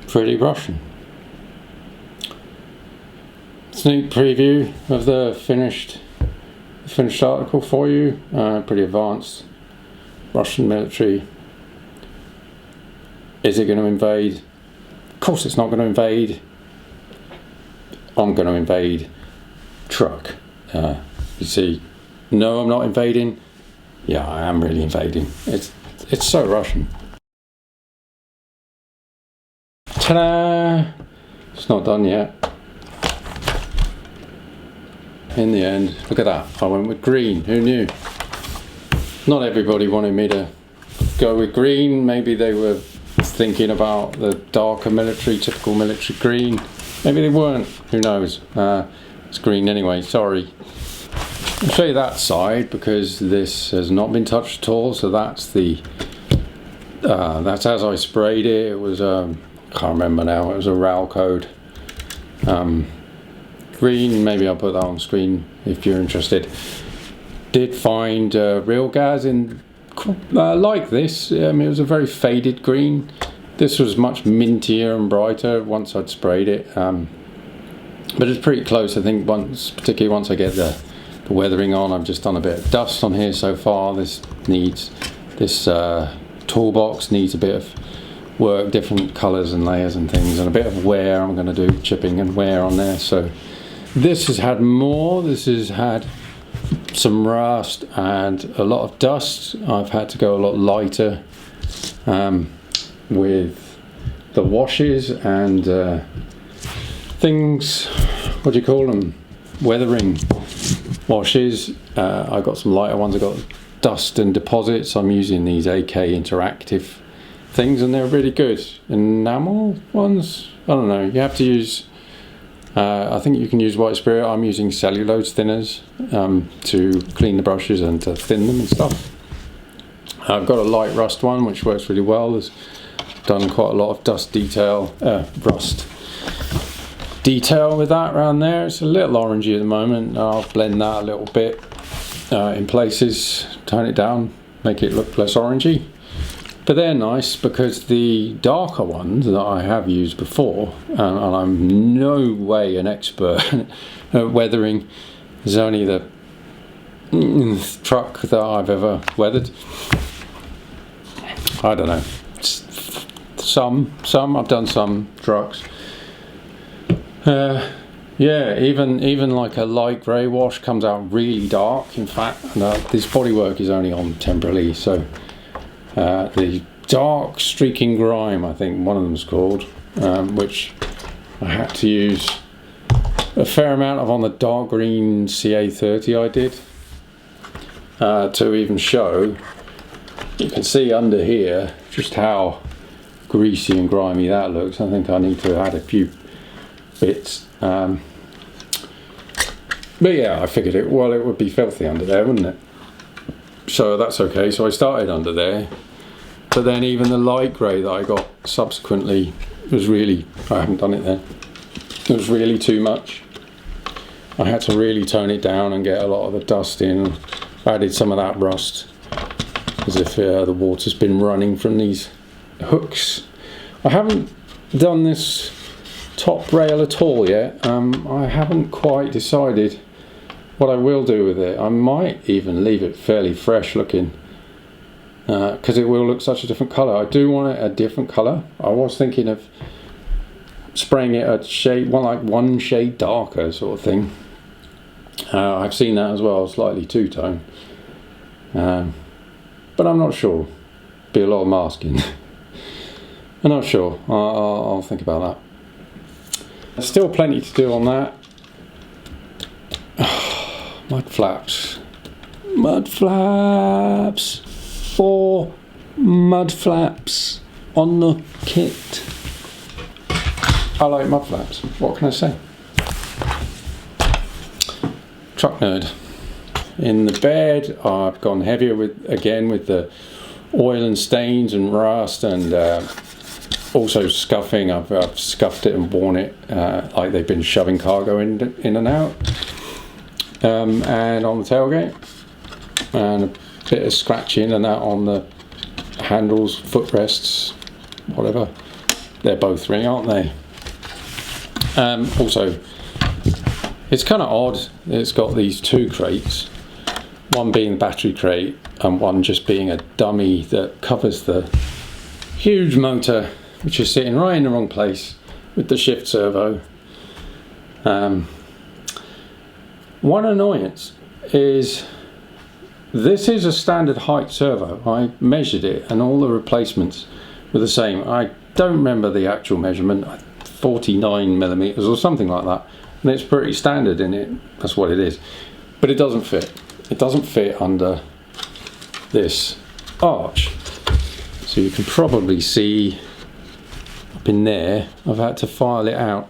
pretty Russian. Sneak preview of the finished article for you. Pretty advanced. Russian military. Is it going to invade? Of course it's not going to invade. I'm going to invade. Truck. You see, no, I'm not invading. Yeah, I am really invading. It's so Russian. Ta-da! It's not done yet. In the end, look at that. I went with green. Who knew? Not everybody wanted me to go with green. Maybe they were thinking about the darker military, typical military green. Maybe they weren't. Who knows? It's green anyway. Sorry. I'll show you that side because this has not been touched at all. So that's that's as I sprayed it. It was can't remember now. It was a RAL code. Green. Maybe I'll put that on screen if you're interested. Did find real gas in like this. It was a very faded green. This was much mintier and brighter once I'd sprayed it. But it's pretty close. I think particularly once I get the weathering on. I've just done a bit of dust on here so far. This toolbox needs a bit of work, different colours and layers and things, and a bit of wear. I'm going to do chipping and wear on there. So this has had more. This has had some rust and a lot of dust. I've had to go a lot lighter with the washes and things. What do you call them? Weathering washes. I got some lighter ones. I got dust and deposits. I'm using these AK interactive things, and they're really good. Enamel ones. I don't know. You have to use. I think you can use white spirit. I'm using cellulose thinners to clean the brushes and to thin them and stuff. I've got a light rust one which works really well. There's done quite a lot of rust detail with that around there. It's a little orangey at the moment. I'll blend that a little bit in places, tone it down, make it look less orangey. But they're nice because the darker ones that I have used before, and I'm no way an expert at weathering, is only the truck that I've ever weathered. I don't know. Some I've done some trucks. Yeah, even like a light grey wash comes out really dark. In fact, this bodywork is only on temporarily, so the dark streaking grime, I think one of them's called, which I had to use a fair amount of on the dark green CA30 I did to even show. You can see under here just how greasy and grimy that looks. I think I need to add a few bits. But yeah, I figured it would be filthy under there, wouldn't it? So that's okay. So I started under there, but then even the light grey that I got subsequently was really, I haven't done it then, it was really too much. I had to really tone it down and get a lot of the dust in. Added some of that rust as if the water's been running from these hooks. I haven't done this top rail at all yet. I haven't quite decided what I will do with it. I might even leave it fairly fresh looking because it will look such a different colour. I do want it a different colour. I was thinking of spraying it a shade, one shade darker sort of thing. I've seen that as well, slightly two-tone, but I'm not sure. Be a lot of masking. I'm not sure. I'll think about that. There's still plenty to do on that. Mud flaps. 4 mud flaps on the kit. I like mud flaps. What can I say? Truck nerd. In the bed, I've gone heavier with the oil and stains and rust, and also scuffing. I've scuffed it and worn it like they've been shoving cargo in and out. And on the tailgate, and a bit of scratching and that on the handles, footrests, whatever. they're both ring, aren't they? Also, it's kind of odd. It's got these two crates, one being the battery crate and one just being a dummy that covers the huge motor, which is sitting right in the wrong place with the shift servo. One annoyance is this is a standard height servo. I measured it and all the replacements were the same. I don't remember the actual measurement, 49 millimeters or something like that, and it's pretty standard in it. That's what it is, but it doesn't fit. It doesn't fit under this arch, so you can probably see up in there I've had to file it out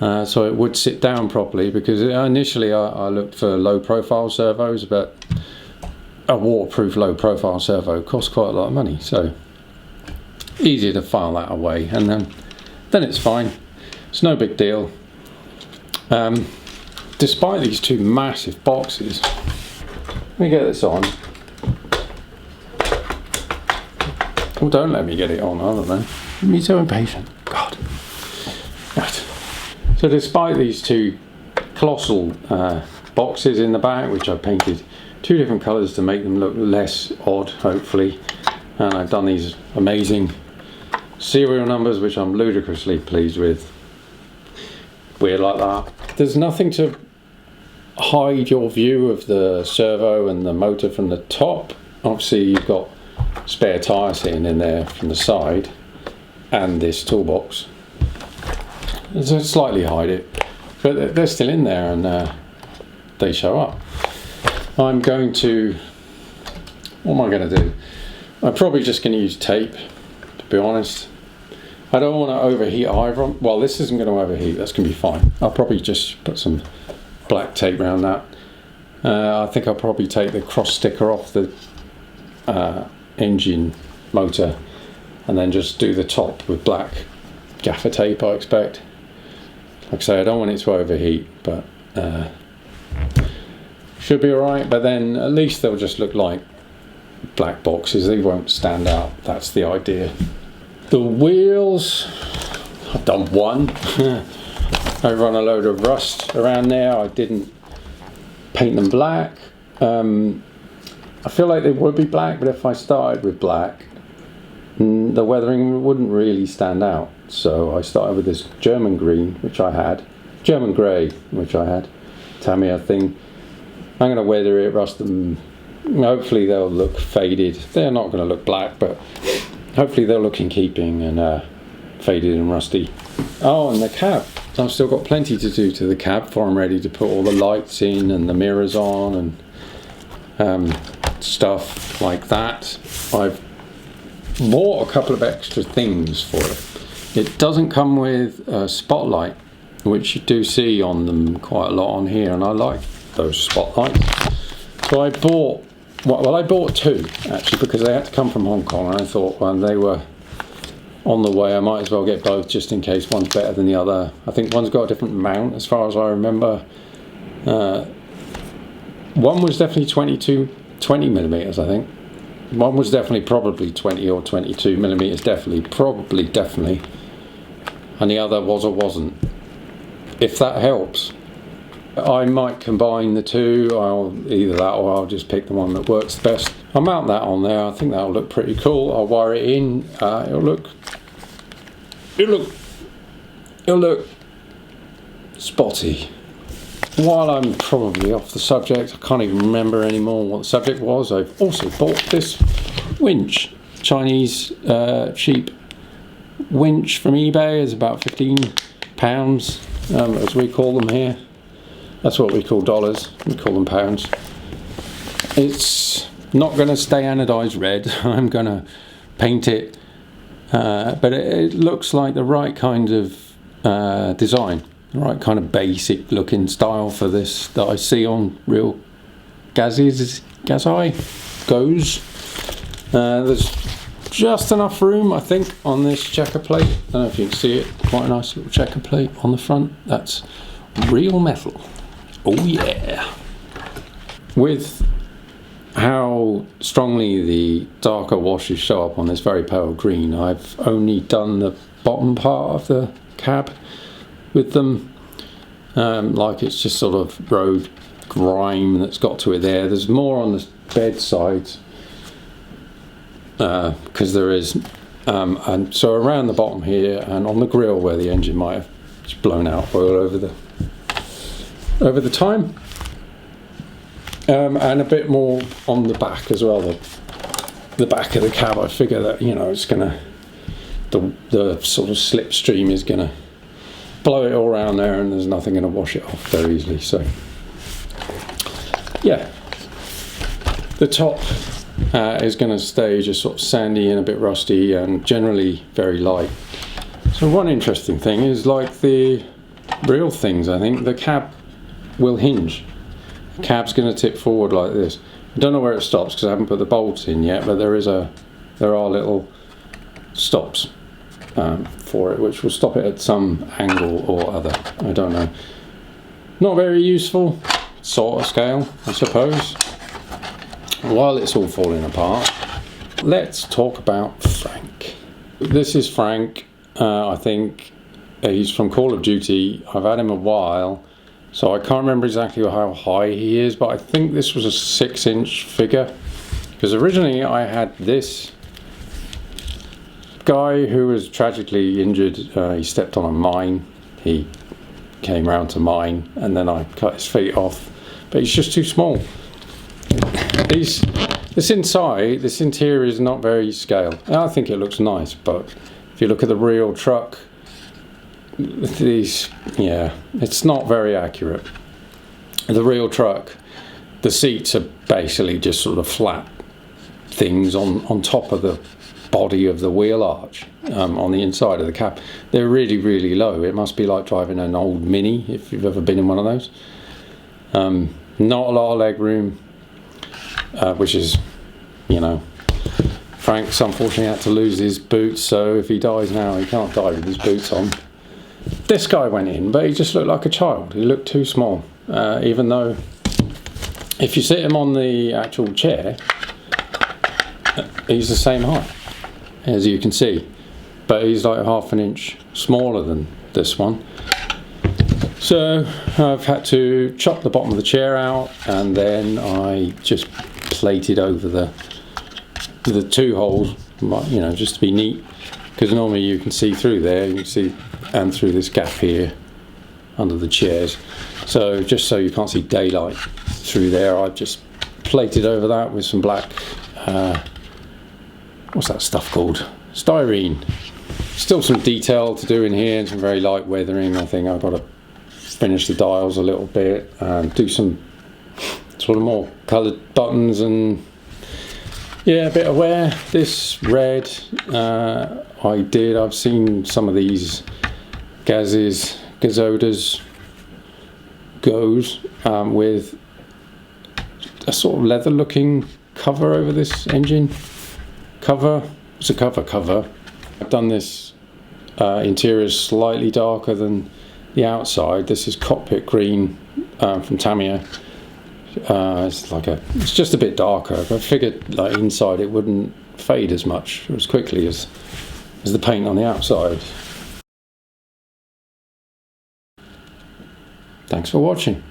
so it would sit down properly, because initially I looked for low profile servos, but a waterproof low profile servo costs quite a lot of money, so easier to file that away, and then it's fine. It's no big deal. Despite these two massive boxes, let me get this on. Oh, don't let me get it on, I don't know. I'm so impatient. God. Right. So despite these two colossal boxes in the back, which I painted two different colours to make them look less odd, hopefully, and I've done these amazing serial numbers, which I'm ludicrously pleased with. Weird like that. There's nothing to hide your view of the servo and the motor from the top. Obviously you've got spare tyre sitting in there from the side, and this toolbox. So slightly hide it, but they're still in there, and they show up. I'm going to, what am I going to do? I'm probably just going to use tape, to be honest. I don't want to overheat either. Well, this isn't going to overheat, that's going to be fine. I'll probably just put some black tape around that. I think I'll probably take the cross sticker off the engine motor, and then just do the top with black gaffer tape, I expect. Like I say, I don't want it to overheat, but should be alright. But then at least they'll just look like black boxes, they won't stand out. That's the idea. The wheels, I've done one. I run a load of rust around there. I didn't paint them black. I feel like they would be black, but if I started with black, the weathering wouldn't really stand out. So I started with this German green, which I had, German grey, which I had, Tamiya thing. I'm going to weather it, rust them. Hopefully they'll look faded. They're not going to look black, but hopefully they'll look in keeping and faded and rusty. Oh, and the cab. I've still got plenty to do to the cab before I'm ready to put all the lights in and the mirrors on and stuff like that. I've bought a couple of extra things for it. It doesn't come with a spotlight, which you do see on them quite a lot on here, and I like those spotlights. So I bought, well, I bought two actually, because they had to come from Hong Kong, and I thought when they were on the way I might as well get both, just in case one's better than the other. I think one's got a different mount as far as I remember. One was definitely 20 millimeters, I think. One was definitely probably 20 or 22 millimeters, definitely. And the other was or wasn't. If that helps, I might combine the two. I'll either that, or I'll just pick the one that works the best. I'll mount that on there. I think that'll look pretty cool. I'll wire it in. It'll look spotty. While I'm probably off the subject, I can't even remember anymore what the subject was. I've also bought this winch, Chinese cheap winch from eBay. It's about £15, as we call them here. That's what we call dollars. We call them pounds. It's not going to stay anodized red. I'm going to paint it, but it looks like the right kind of design. The right kind of basic looking style for this that I see on real Gazis, goes. There's just enough room, I think, on this checker plate. I don't know if you can see it. Quite a nice little checker plate on the front. That's real metal. Oh yeah. With how strongly the darker washes show up on this very pale green, I've only done the bottom part of the cab with them, like it's just sort of road grime that's got to it there. There's more on the bed side, because there is, and so around the bottom here and on the grille where the engine might have just blown out oil over the time, and a bit more on the back as well. The back of the cab, I figure that, you know, it's gonna, the sort of slipstream is gonna blow it all around there, and there's nothing gonna wash it off very easily. So yeah, the top is going to stay just sort of sandy and a bit rusty and generally very light. So one interesting thing is, like the real things, I think the cab will hinge. The cab's going to tip forward like this. I don't know where it stops because I haven't put the bolts in yet, but there are little stops for it, which will stop it at some angle or other. I don't know. Not very useful sort of scale, I suppose. While it's all falling apart, let's talk about Frank. This is Frank. I think he's from Call of Duty. I've had him a while, so I can't remember exactly how high he is, but I think this was a 6-inch figure, because originally I had this guy who was tragically injured. He stepped on a mine. He came round to mine, and then I cut his feet off, but he's just too small. This interior is not very scale. I think it looks nice, but if you look at the real truck, it's not very accurate. The real truck, the seats are basically just sort of flat things on top of the body of the wheel arch, on the inside of the cab. They're really, really low. It must be like driving an old Mini, if you've ever been in one of those. Not a lot of leg room. Which is, you know, Frank's unfortunately had to lose his boots, so if he dies now, he can't die with his boots on. This guy went in, but he just looked like a child. He looked too small, even though if you sit him on the actual chair, he's the same height, as you can see, but he's like ½ an inch smaller than this one. So I've had to chop the bottom of the chair out, and then I just plated over the 2 holes, you know, just to be neat, because normally you can see through there, you can see, and through this gap here under the chairs. So just so you can't see daylight through there, I've just plated over that with some black, what's that stuff called? Styrene. Still some detail to do in here and some very light weathering. I think I've got to finish the dials a little bit and do some sort of more coloured buttons, and yeah, a bit of wear. This red, I've seen some of these Gazodas goes with a sort of leather looking cover over this engine. It's a cover. I've done this interior slightly darker than the outside. This is cockpit green from Tamiya. It's just a bit darker. I figured like inside it wouldn't fade as much, as quickly as the paint on the outside. Thanks for watching.